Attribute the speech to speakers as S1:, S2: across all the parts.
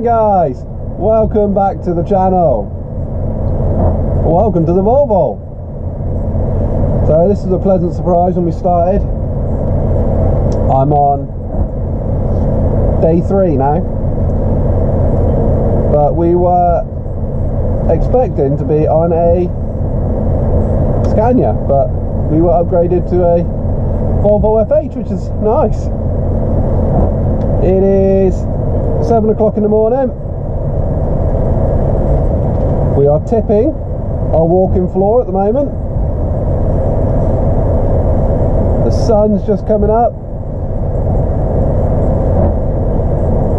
S1: guys, welcome back to the channel. Welcome to the Volvo. So this is a pleasant surprise when we started. I'm on day 3 now, but we were expecting to be on a Scania, but we were upgraded to a Volvo FH, which is nice. It is 7 o'clock in the morning. We are tipping our walking floor at the moment. The sun's just coming up,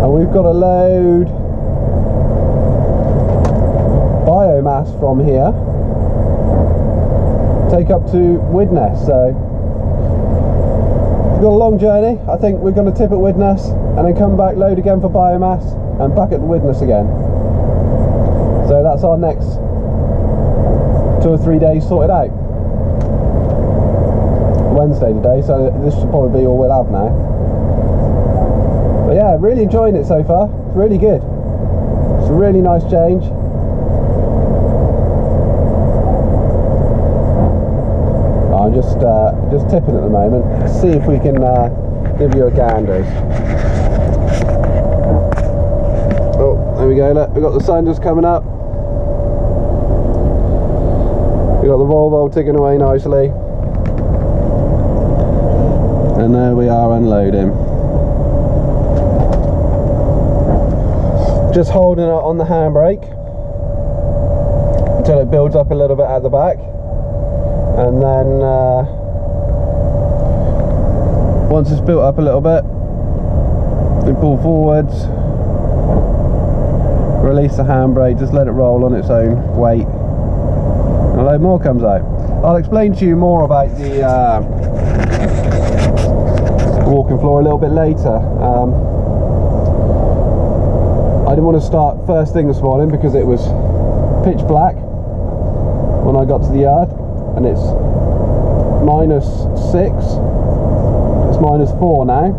S1: and we've got to load biomass from here, take up to Widnes. So we've got a long journey. I think we're going to tip at Widnes and then come back, load again for biomass, and back at Widnes again. So that's our next 2 or 3 days sorted out. Wednesday today, so this should probably be all we'll have now. But yeah, really enjoying it so far. It's really good. It's a really nice change. I'm just tipping at the moment. Let's see if we can give you a gander. Oh, there we go. Look, we've got the sun just coming up. We've got the Volvo ticking away nicely. And there we are unloading. Just holding it on the handbrake until it builds up a little bit at the back. And then once it's built up a little bit, we pull forwards, release the handbrake, just let it roll on its own weight, and a load more comes out. I'll explain to you more about the walking floor a little bit later. I didn't want to start first thing this morning because it was pitch black when I got to the yard, and it's -6. It's -4 now.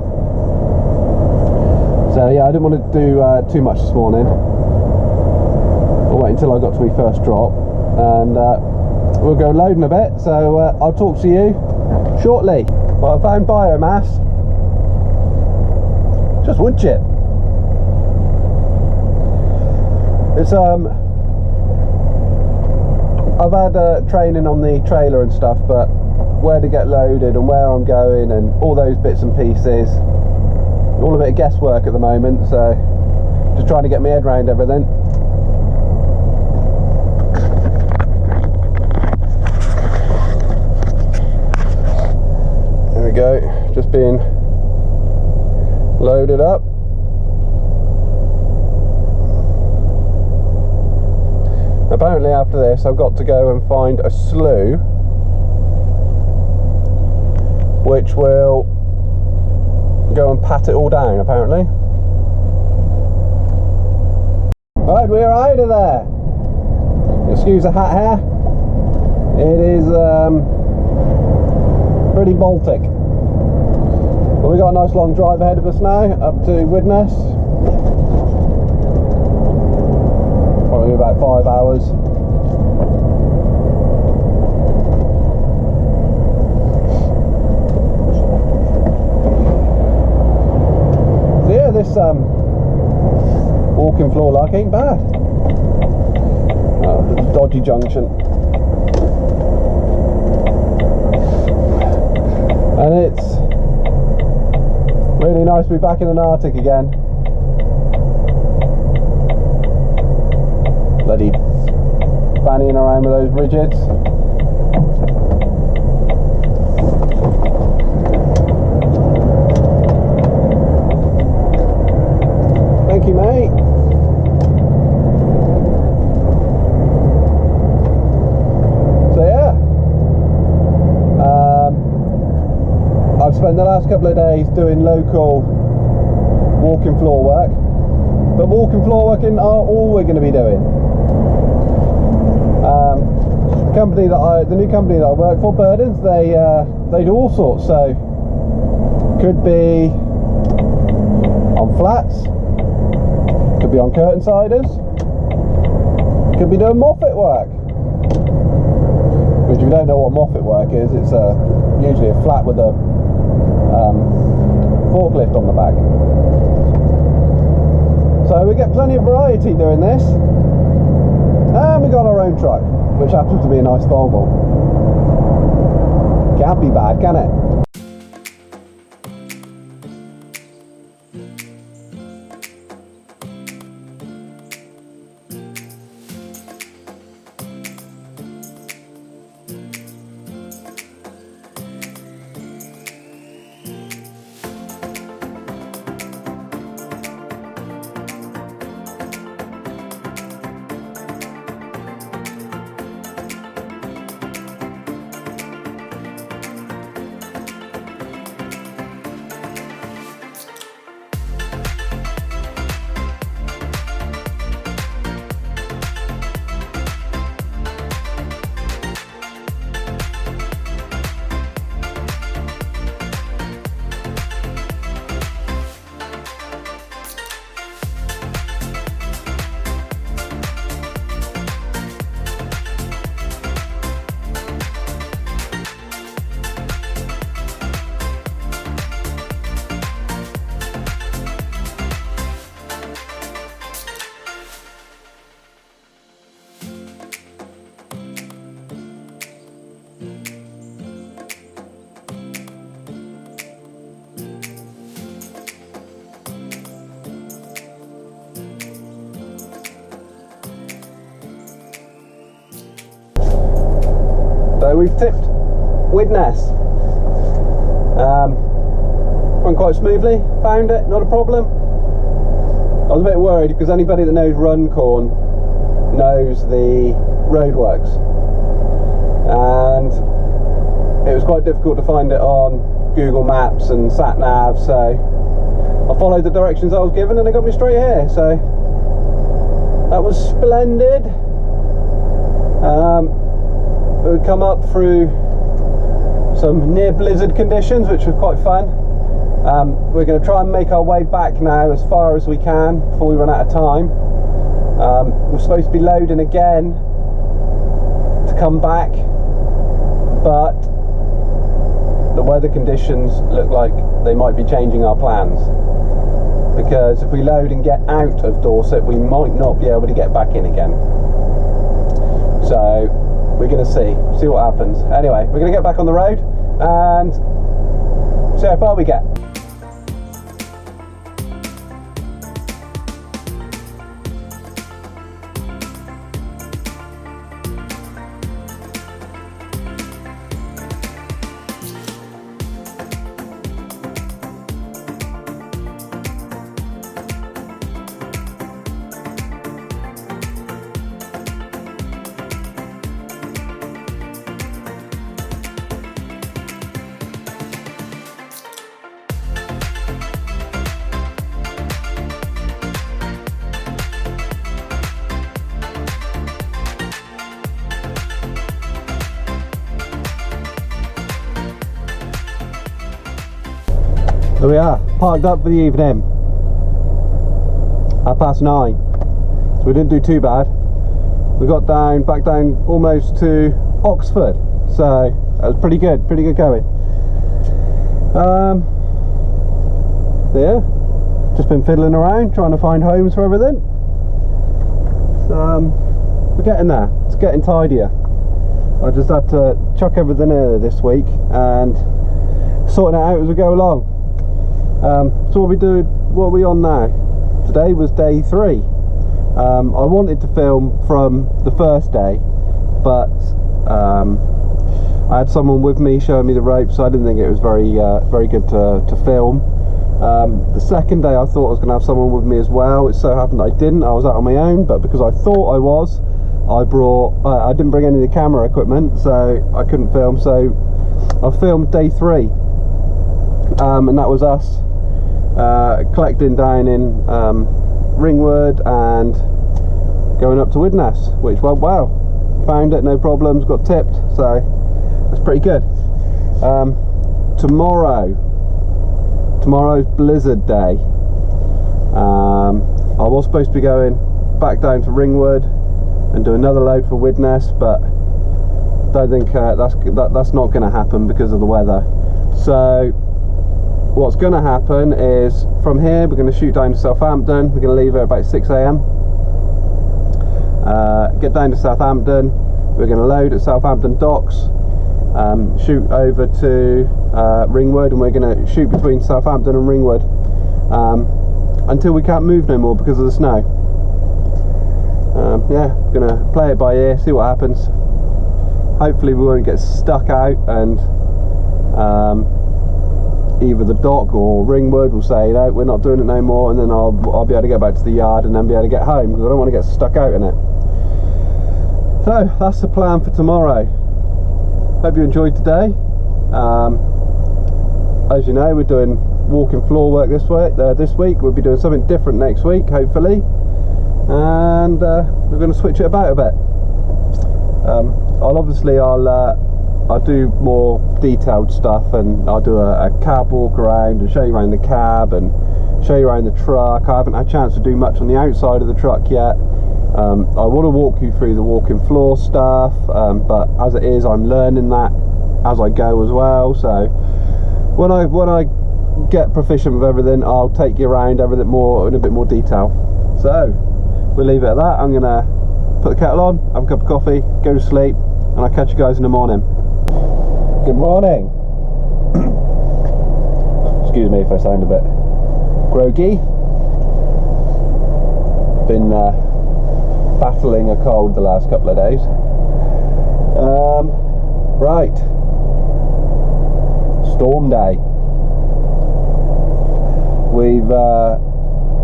S1: So yeah, I didn't want to do too much this morning. I'll wait until I got to my first drop, and we'll go loading a bit. So I'll talk to you shortly. Well, I found biomass. Just wood chip. It's I've had training on the trailer and stuff, but where to get loaded and where I'm going and all those bits and pieces, all a bit of guesswork at the moment, so just trying to get my head around everything. There we go, just being loaded up. Apparently after this I've got to go and find a slough which will go and pat it all down, apparently. Right, we're out of there. Excuse the hat hair. It is pretty Baltic. But we've got a nice long drive ahead of us now, up to Widnes. Probably about 5 hours. So yeah, this walking floor like ain't bad. Oh, dodgy junction. And it's really nice to be back in an Arctic again. Bloody fannying around with those rigids. Thank you, mate. So yeah, I've spent the last couple of days doing local walking floor work, but walking floor working are all we're going to be doing. The new company that I work for, Burdens, they do all sorts. So could be on flats, Could be on curtain siders. Could be doing moffat work. Which, if you don't know what moffat work is, it's usually a flat with a forklift on the back. So we get plenty of variety doing this. And we got our own truck, which happens to be a nice Volvo. Can't be bad, can it? So we've tipped Widnes. Went quite smoothly, found it, not a problem. I was a bit worried because anybody that knows Runcorn knows the roadworks, and it was quite difficult to find it on Google Maps and Sat Nav, so I followed the directions I was given and it got me straight here, so that was splendid. We come up through some near blizzard conditions, which was quite fun. We're going to try and make our way back now as far as we can before we run out of time. We're supposed to be loading again to come back, but the weather conditions look like they might be changing our plans, because if we load and get out of Dorset, we might not be able to get back in again. So we're going to see what happens. Anyway, we're going to get back on the road and see how far we get. There we are, parked up for the evening, 9:30, so we didn't do too bad. We got back down almost to Oxford, so that was pretty good going. Yeah, just been fiddling around trying to find homes for everything. We're getting there, it's getting tidier. I just had to chuck everything in there this week and sorting it out as we go along. So what are we on now? Today was day 3. I wanted to film from the first day, but I had someone with me showing me the ropes, so I didn't think it was very good to film. The second day I thought I was going to have someone with me as well. It so happened I didn't. I was out on my own, but because I thought I was, I didn't bring any of the camera equipment, so I couldn't film. So I filmed day 3, and that was us collecting down in Ringwood and going up to Widnes, which went well. Found it, no problems, got tipped, so that's pretty good. Tomorrow's blizzard day. I was supposed to be going back down to Ringwood and do another load for Widnes, but don't think that's not going to happen because of the weather. So what's going to happen is from here we're going to shoot down to Southampton. We're going to leave at about 6 AM. Get down to Southampton. We're going to load at Southampton docks, shoot over to Ringwood, and we're going to shoot between Southampton and Ringwood until we can't move no more because of the snow. Yeah, going to play it by ear, see what happens. Hopefully we won't get stuck out, and either the dock or Ringwood will say, no, we're not doing it no more, and then I'll be able to get back to the yard and then be able to get home, because I don't want to get stuck out in it. So that's the plan for tomorrow. Hope you enjoyed today. As you know, we're doing walking floor work this week. We'll be doing something different next week, hopefully, and we're going to switch it about a bit. I'll do more detailed stuff, and I'll do a cab walk around and show you around the cab and show you around the truck. I haven't had a chance to do much on the outside of the truck yet. I want to walk you through the walking floor stuff, but as it is, I'm learning that as I go as well. So when I get proficient with everything, I'll take you around everything more in a bit more detail. So we'll leave it at that. I'm gonna put the kettle on, have a cup of coffee, go to sleep, and I'll catch you guys in the morning. Good morning. Excuse me if I sound a bit groggy. Been battling a cold the last couple of days. Right, storm day.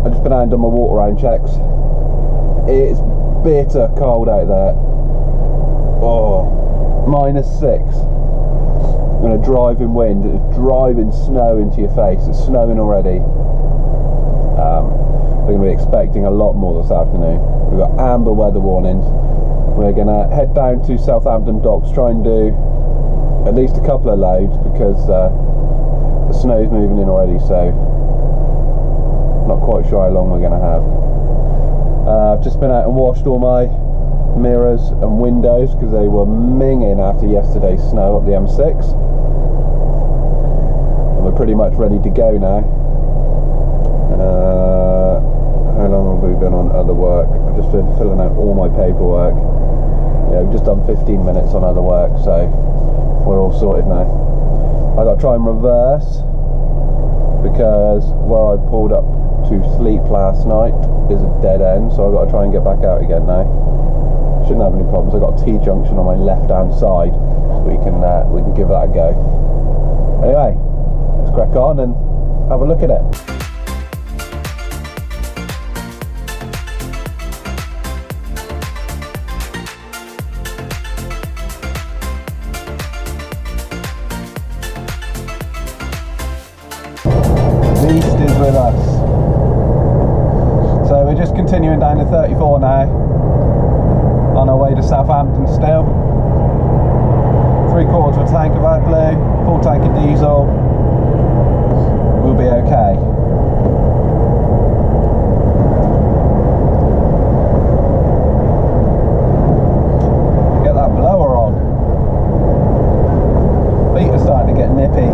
S1: I've just been out and done my water round checks. It's bitter cold out there. Oh, -6 and a driving wind. It's driving snow into your face. It's snowing already. We're going to be expecting a lot more this afternoon. We've got amber weather warnings. We're going to head down to Southampton docks, try and do at least a couple of loads, because the snow's moving in already, so not quite sure how long we're going to have. I've just been out and washed all my mirrors and windows because they were minging after yesterday's snow up the M6, and we're pretty much ready to go now. How long have we been on other work? I've just been filling out all my paperwork. Yeah, we've just done 15 minutes on other work, so we're all sorted now. I got to try and reverse, because where I pulled up to sleep last night is a dead end, so I've got to try and get back out again now. Shouldn't have any problems. I've got a T-junction on my left-hand side, so we can give that a go. Anyway, let's crack on and have a look at it. Beast is with us. So we're just continuing down to 34 now, on our way to Southampton still. 3/4 of a tank of AdBlue, full tank of diesel. We'll be okay. Get that blower on. Feet are starting to get nippy.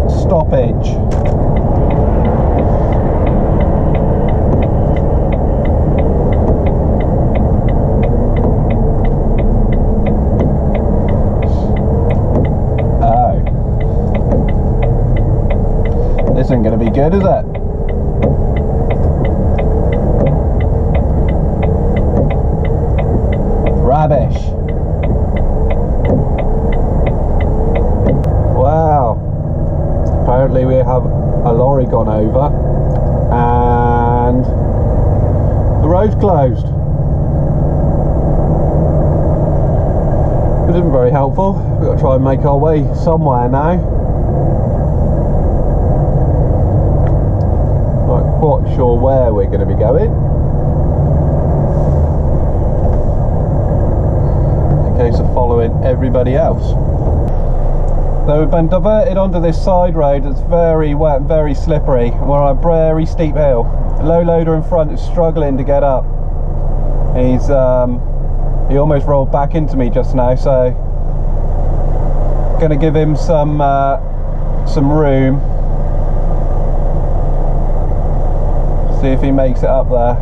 S1: Stoppage. Oh. This isn't going to be good, is it? Rubbish. Wow. Apparently we have a lorry gone over and the road's closed. It isn't very helpful. We've got to try and make our way somewhere now. Not quite sure where we're going to be going. following everybody else. So we've been diverted onto this side road that's very wet and very slippery. We're on a very steep hill. The low loader in front is struggling to get up. He almost rolled back into me just now, so gonna give him some room. See if he makes it up there.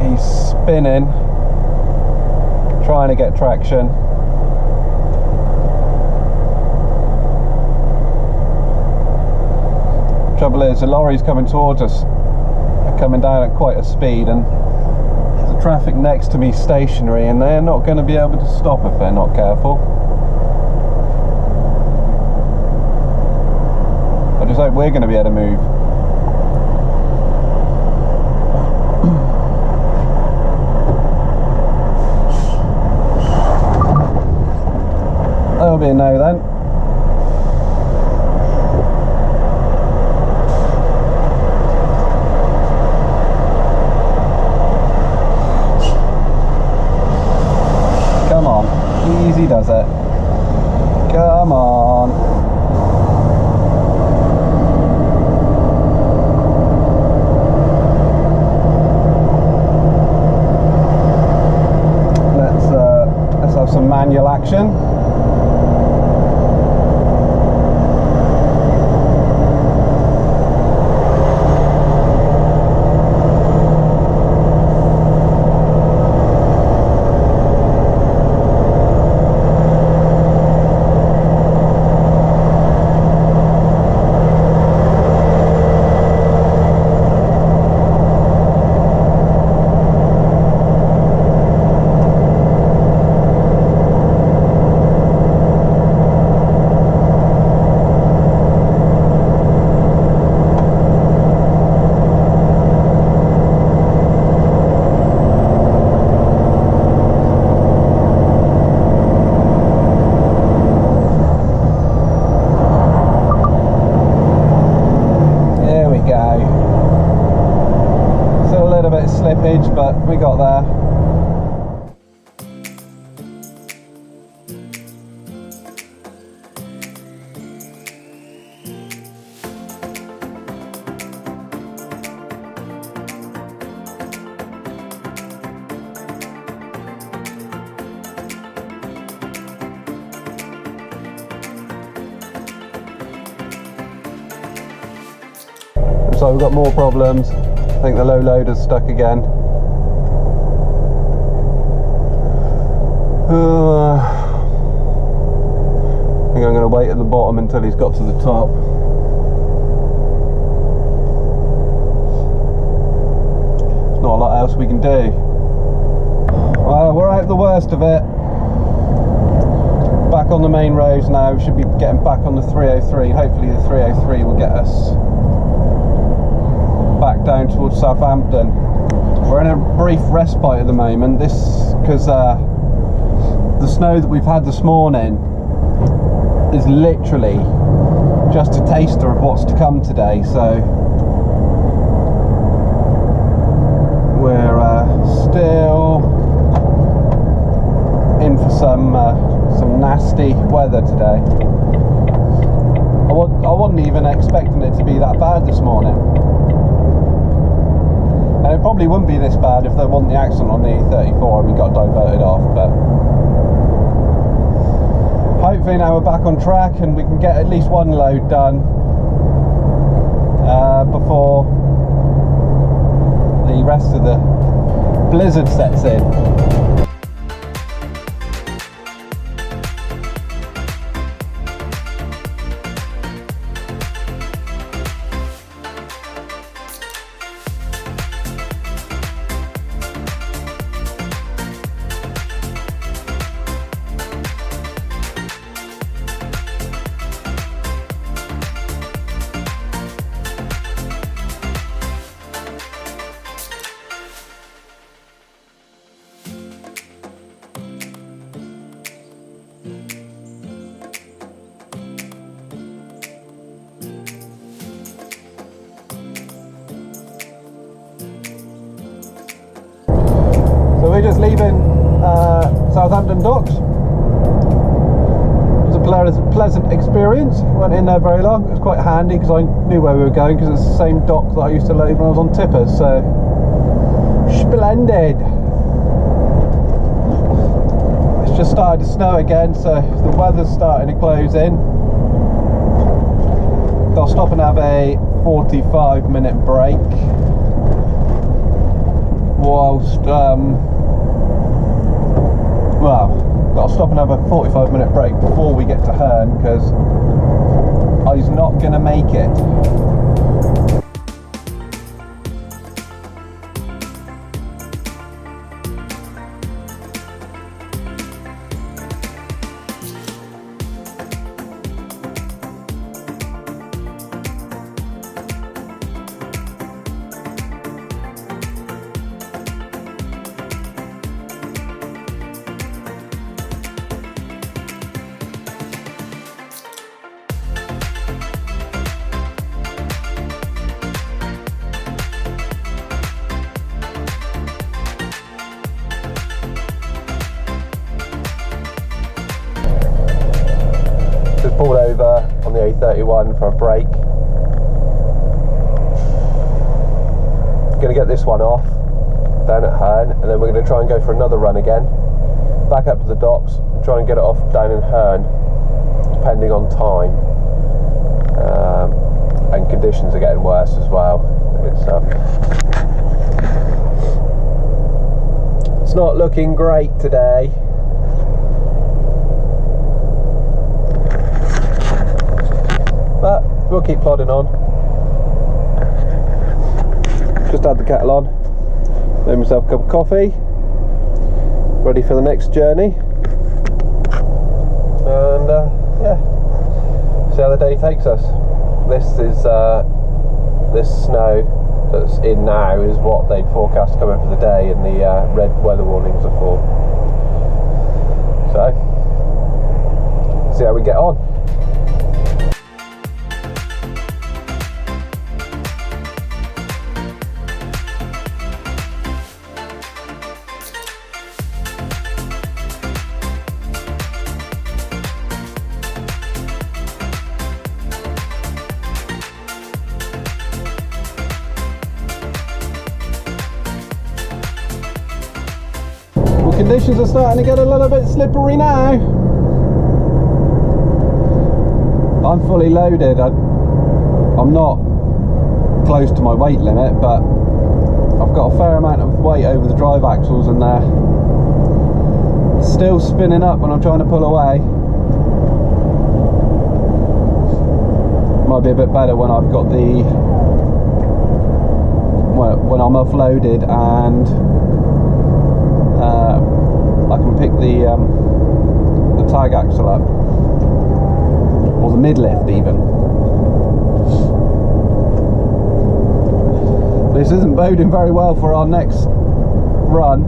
S1: He's spinning, trying to get traction. Trouble is, the lorry's coming towards us. They're coming down at quite a speed, and the traffic next to me stationary, and they're not going to be able to stop if they're not careful. I just hope we're going to be able to move. That'll be a no then. Come on, easy does it. Come on. Let's have some manual action. Slippage, but we got there. So we've got more problems. I think the low loader's stuck again. I think I'm going to wait at the bottom until he's got to the top. There's not a lot else we can do. Well, we're out the worst of it. Back on the main roads now. We should be getting back on the 303. Hopefully the 303 will get us back down towards Southampton. We're in a brief respite at the moment. This because the snow that we've had this morning is literally just a taster of what's to come today. So we're still in for some nasty weather today. I wasn't even expecting it to be that bad this morning. And it probably wouldn't be this bad if there wasn't the accident on the E34 and we got diverted off, but hopefully now we're back on track and we can get at least one load done before the rest of the blizzard sets in. leaving Southampton docks. It was a pleasant experience. Went in there very long. It was quite handy because I knew where we were going, because it's the same dock that I used to load when I was on tippers. So splendid. It's just started to snow again, so the weather's starting to close in. Got to stop and have a 45-minute break whilst well, got to stop and have a 45-minute break before we get to Herne, because I was not going to make it. Pulled over on the A31 for a break. Going to get this one off down at Herne, and then we're going to try and go for another run again, back up to the docks and try and get it off down in Herne, depending on time. And conditions are getting worse as well. It's not looking great today. But we'll keep plodding on. Just had the kettle on, made myself a cup of coffee, ready for the next journey, and yeah, see how the day takes us. This snow that's in now is what they'd forecast coming for the day, and the red weather warnings are for. So, see how we get on. Conditions are starting to get a little bit slippery now. I'm fully loaded. I'm not close to my weight limit, but I've got a fair amount of weight over the drive axles, and they're still spinning up when I'm trying to pull away. Might be a bit better when I've got the when I'm offloaded and I can pick the tag axle up, or the mid-lift even. This isn't boding very well for our next run,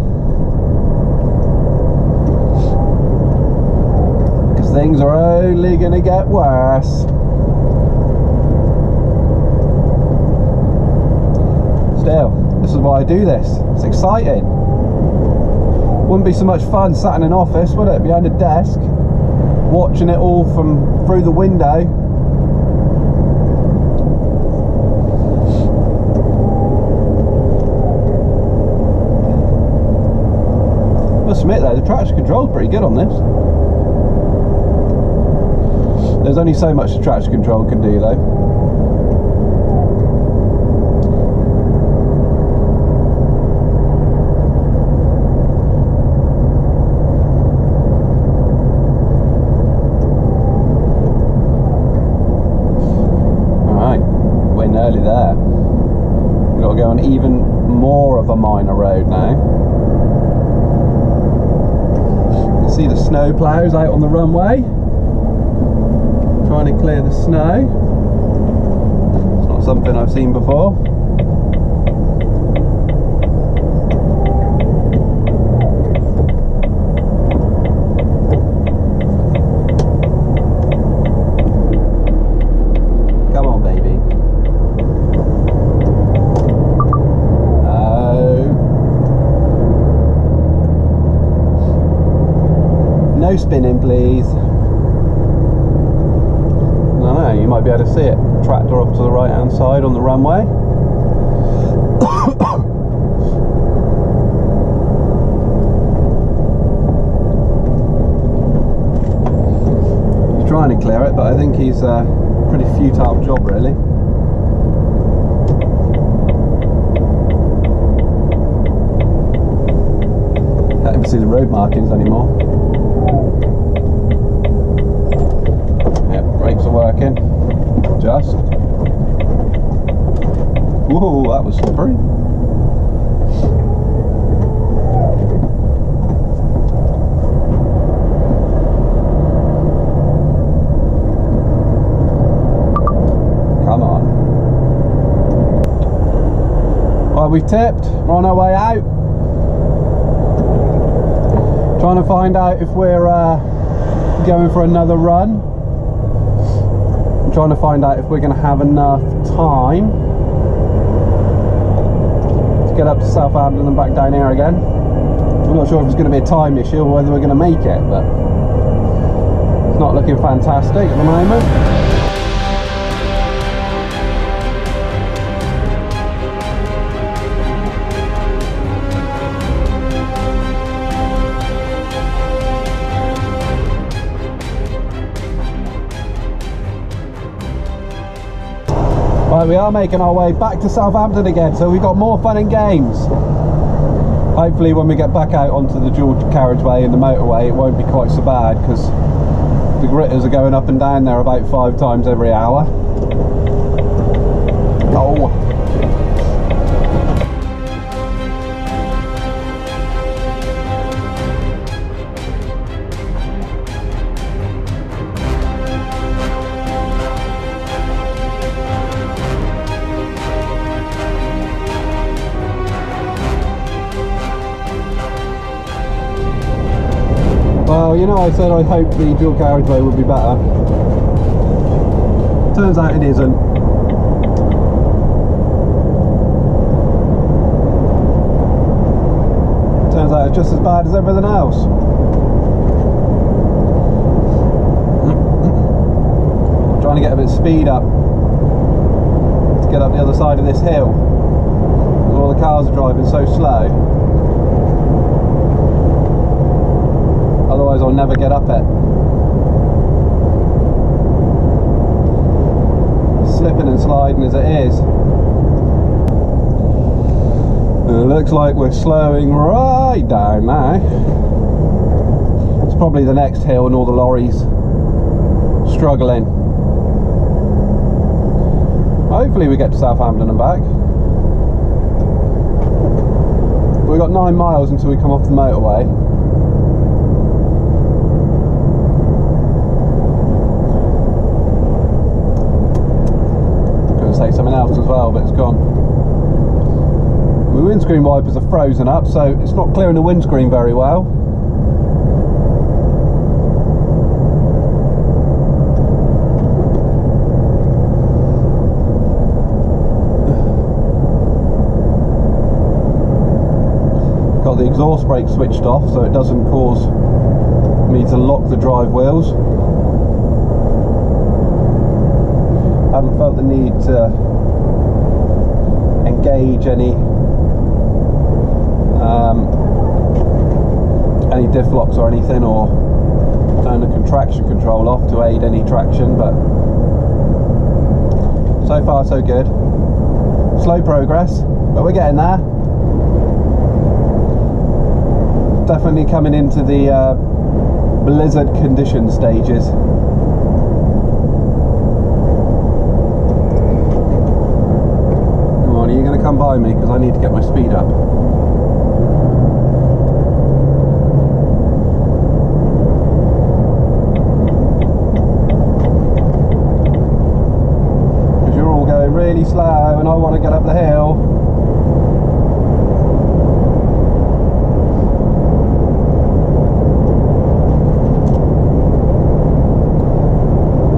S1: because things are only going to get worse. Still, this is why I do this. It's exciting. Wouldn't be so much fun sat in an office, would it, behind a desk, watching it all from through the window. Must admit though, the traction control's pretty good on this. There's only so much the traction control can do though. Early there. We've got to go on even more of a minor road now. You can see the snow ploughs out on the runway, trying to clear the snow. It's not something I've seen before. No spinning, please. No, you might be able to see it. Tractor off to the right hand side on the runway. He's trying to clear it, but I think he's a pretty futile job, really. Can't even see the road markings anymore. Yep, brakes are working. Just. Whoa, that was slippery. Come on. Right, we've tipped. We're on our way out. Trying to find out if we're going for another run. I'm trying to find out if we're going to have enough time to get up to Southampton and back down here again. I'm not sure if it's going to be a time issue or whether we're going to make it, but it's not looking fantastic at the moment. Right, we are making our way back to Southampton again, so we've got more fun and games. Hopefully when we get back out onto the dual carriageway and the motorway it won't be quite so bad, because the gritters are going up and down there about 5 times every hour. Oh. Well, you know, I said I hoped the dual carriageway would be better. Turns out it isn't. Turns out it's just as bad as everything else. Trying to get a bit of speed up to get up the other side of this hill. All the cars are driving so slow. Otherwise I'll never get up it. Slipping and sliding as it is. It looks like we're slowing right down now. It's probably the next hill and all the lorries struggling. Hopefully we get to Southampton and back. We've got 9 miles until we come off the motorway. Say something else as well, but it's gone. The windscreen wipers are frozen up, so it's not clearing the windscreen very well. Got the exhaust brake switched off so it doesn't cause me to lock the drive wheels. I haven't felt the need to engage any diff locks or anything, or turn the contraction control off to aid any traction, but so far so good. Slow progress, but we're getting there. Definitely coming into the blizzard condition stages. Come on, are you going to come by me, because I need to get my speed up. Really slow and I want to get up the hill.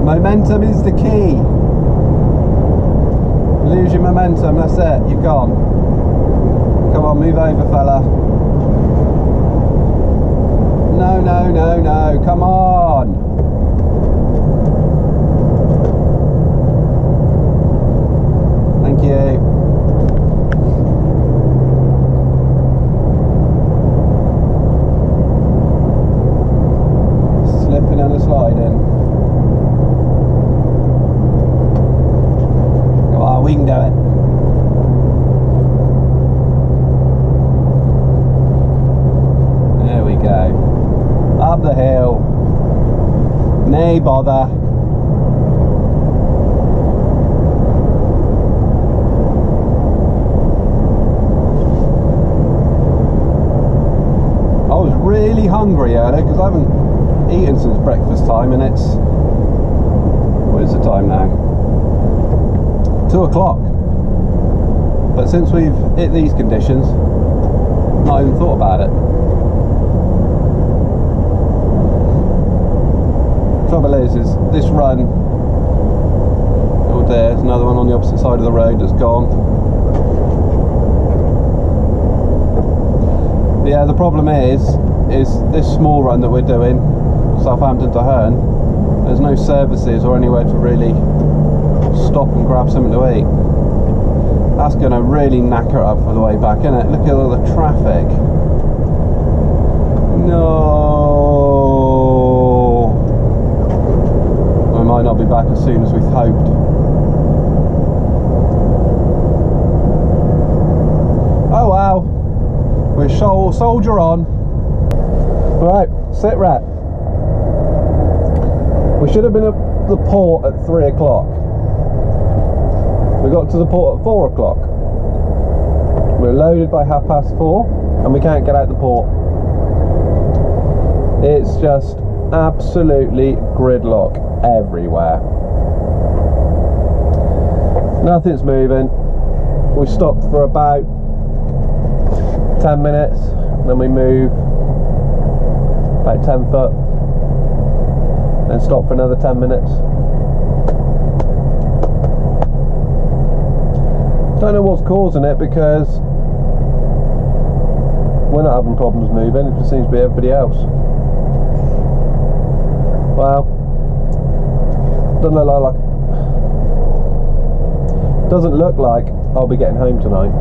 S1: Momentum is the key. Lose your momentum, that's it, you're gone. Come on, move over, fella. no, no, no, no, come on. Thank you. Slipping and a sliding. Come on, we can do it. There we go. Up the hill. Nay bother. I was really hungry earlier because I haven't eaten since breakfast time, and it's, what is the time now? 2 o'clock. But since we've hit these conditions, not even thought about it. Trouble is this run, oh there's another one on the opposite side of the road that's gone. Yeah, the problem is this small run that we're doing, Southampton to Herne, there's no services or anywhere to really stop and grab something to eat. That's going to really knacker it up for the way back, isn't it? Look at all the traffic. No. We might not be back as soon as we've hoped. Oh wow. We soldier on. Right, sit rep. We should have been at the port at 3 o'clock. We got to the port at 4 o'clock. We're loaded by 4:30 and we can't get out the port. It's just absolutely gridlock everywhere. Nothing's moving. We stopped for about 10 minutes, then we move about 10 foot, then stop for another 10 minutes. Don't know what's causing it, because we're not having problems moving, it just seems to be everybody else. Well, doesn't look like I'll be getting home tonight,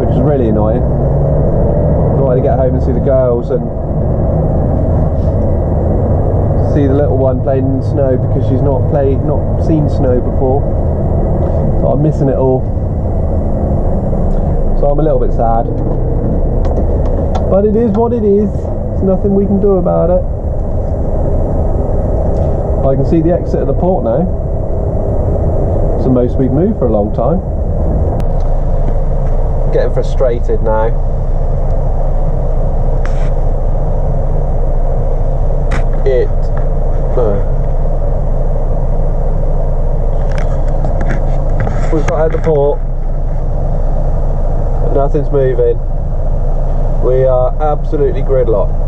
S1: which is really annoying. I want to get home and see the girls and see the little one playing in the snow, because she's not seen snow before, so I'm missing it all. So I'm a little bit sad, but it is what it is. There's nothing we can do about it. I can see the exit of the port now. It's the most we've moved for a long time. Getting frustrated now. We've got out the port, nothing's moving. We are absolutely gridlocked.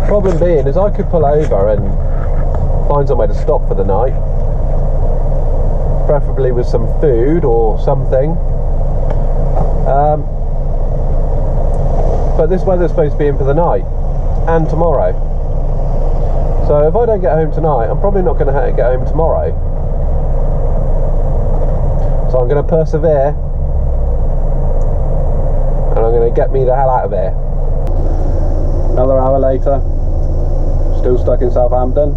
S1: Problem being is I could pull over and find somewhere to stop for the night, preferably with some food or something. But this weather's supposed to be in for the night and tomorrow. So if I don't get home tonight, I'm probably not going to get home tomorrow. So I'm going to persevere, and I'm going to get me the hell out of here. Another hour later, still stuck in Southampton.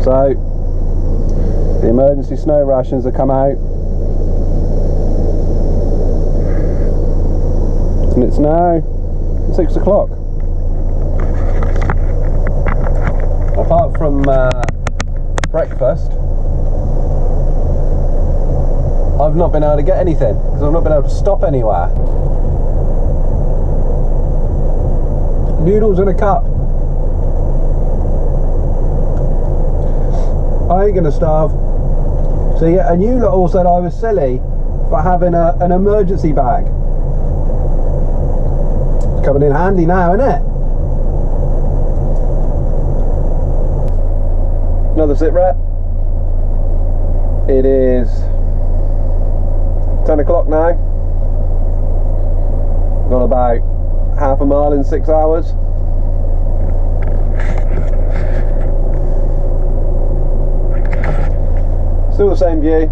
S1: So the emergency snow rations have come out, and it's now 6 o'clock. Apart from breakfast, I've not been able to get anything because I've not been able to stop anywhere. Noodles in a cup. I ain't gonna starve. So yeah, and you lot all said I was silly for having an emergency bag. It's coming in handy now, isn't it? Another sit rep. It is 10 o'clock now. Gone about half a mile in 6 hours. Still the same view.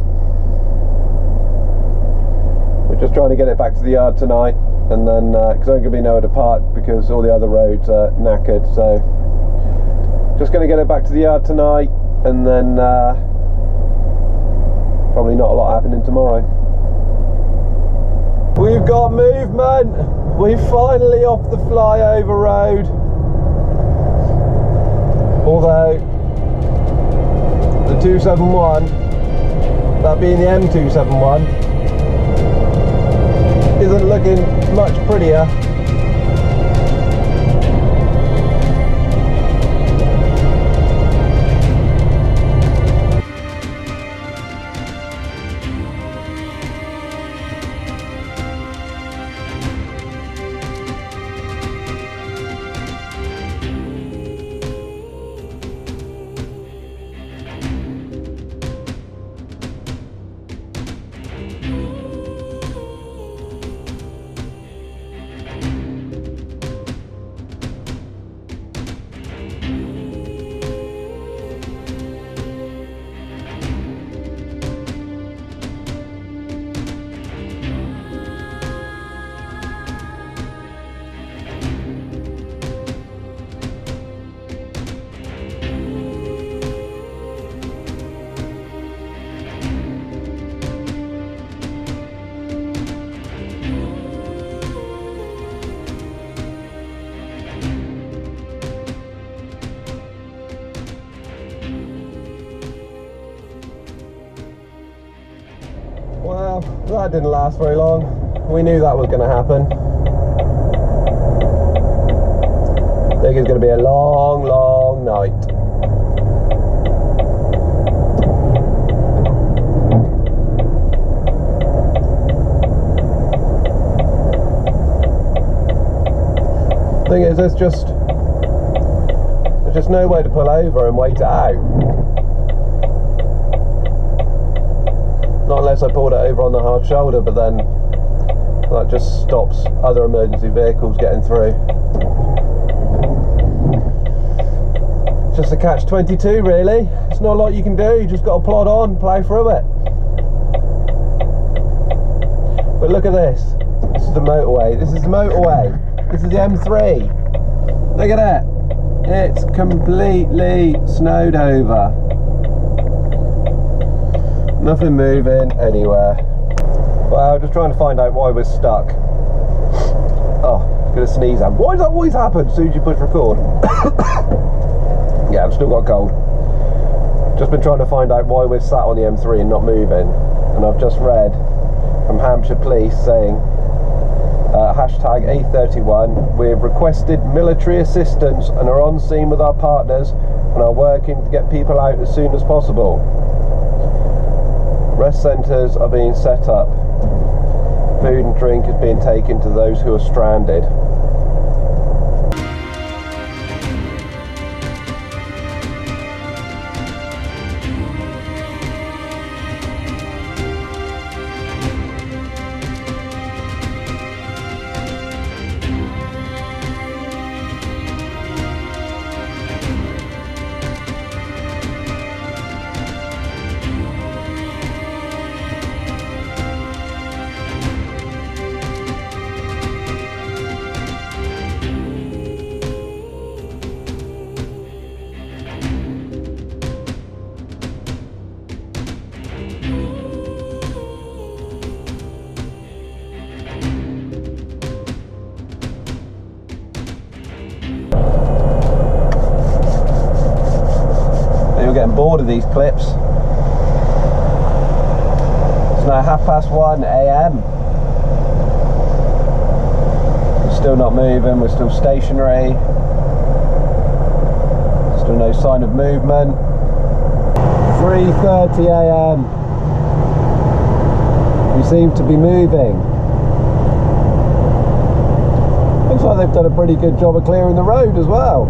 S1: We're just trying to get it back to the yard tonight, and then because there's going to be nowhere to park because all the other roads are knackered. So just going to get it back to the yard tonight, and then probably not a lot happening tomorrow. We've got movement. We're finally off the flyover road. Although the 271, that being the M271, isn't looking much prettier. Well, that didn't last very long. We knew that was going to happen. I think it's going to be a long, long night. Thing is, there's just no way to pull over and wait it out. Not unless I pulled it over on the hard shoulder, but then that just stops other emergency vehicles getting through. Just a catch-22 really. It's not a lot you can do, you just got to plod on, plough through it. But look at this. This is the motorway. This is the motorway. This is the M3. Look at that. It's completely snowed over. Nothing moving anywhere. Well, just trying to find out why we're stuck. Oh, gonna sneeze out. Why does that always happen as soon as you push record? Yeah, I've still got a cold. Just been trying to find out why we're sat on the M3 and not moving. And I've just read from Hampshire Police saying hashtag A31, we've requested military assistance and are on scene with our partners and are working to get people out as soon as possible. Rest centres are being set up. Food and drink is being taken to those who are stranded. Getting bored of these clips. It's now 1:30 AM. We're still not moving, we're still stationary. Still no sign of movement. 3:30 AM. We seem to be moving. Looks like they've done a pretty good job of clearing the road as well.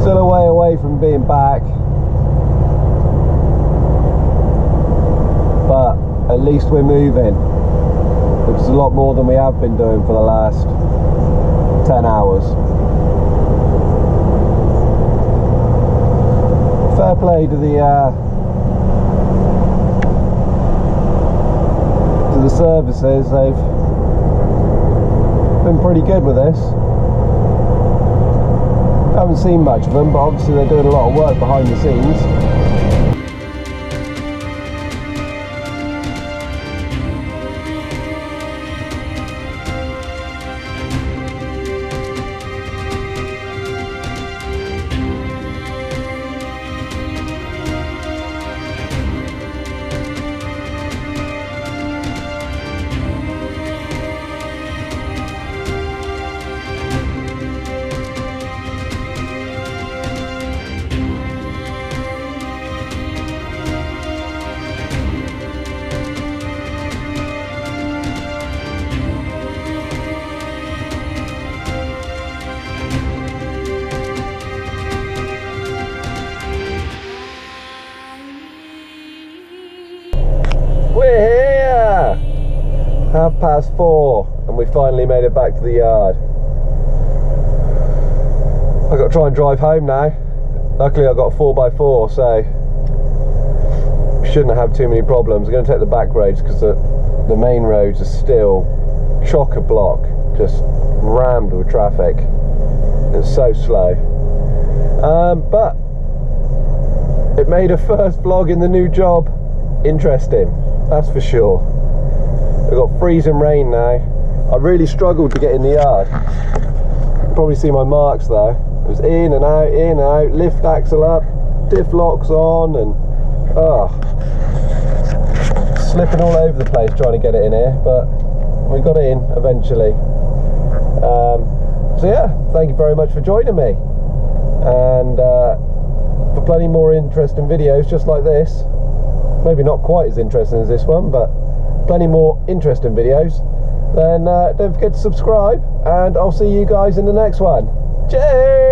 S1: Still a way away away from being back, but at least we're moving, which is a lot more than we have been doing for the last 10 hours. Fair play to the services, they've been pretty good with this. I haven't seen much of them, but obviously they're doing a lot of work behind the scenes. We're here! 4:30, and we finally made it back to the yard. I've got to try and drive home now. Luckily I've got a 4x4, so we shouldn't have too many problems. I'm going to take the back roads because the main roads are still chock-a-block, just rammed with traffic. It's so slow. But it made a first vlog in the new job interesting, that's for sure. We've got freezing rain now. I really struggled to get in the yard. You can probably see my marks there. It was in and out, lift axle up, diff locks on, and slipping all over the place trying to get it in here, but we got it in eventually. So yeah, thank you very much for joining me, and for plenty more interesting videos just like this. Maybe not quite as interesting as this one, but plenty more interesting videos. Then don't forget to subscribe, and I'll see you guys in the next one. Cheers!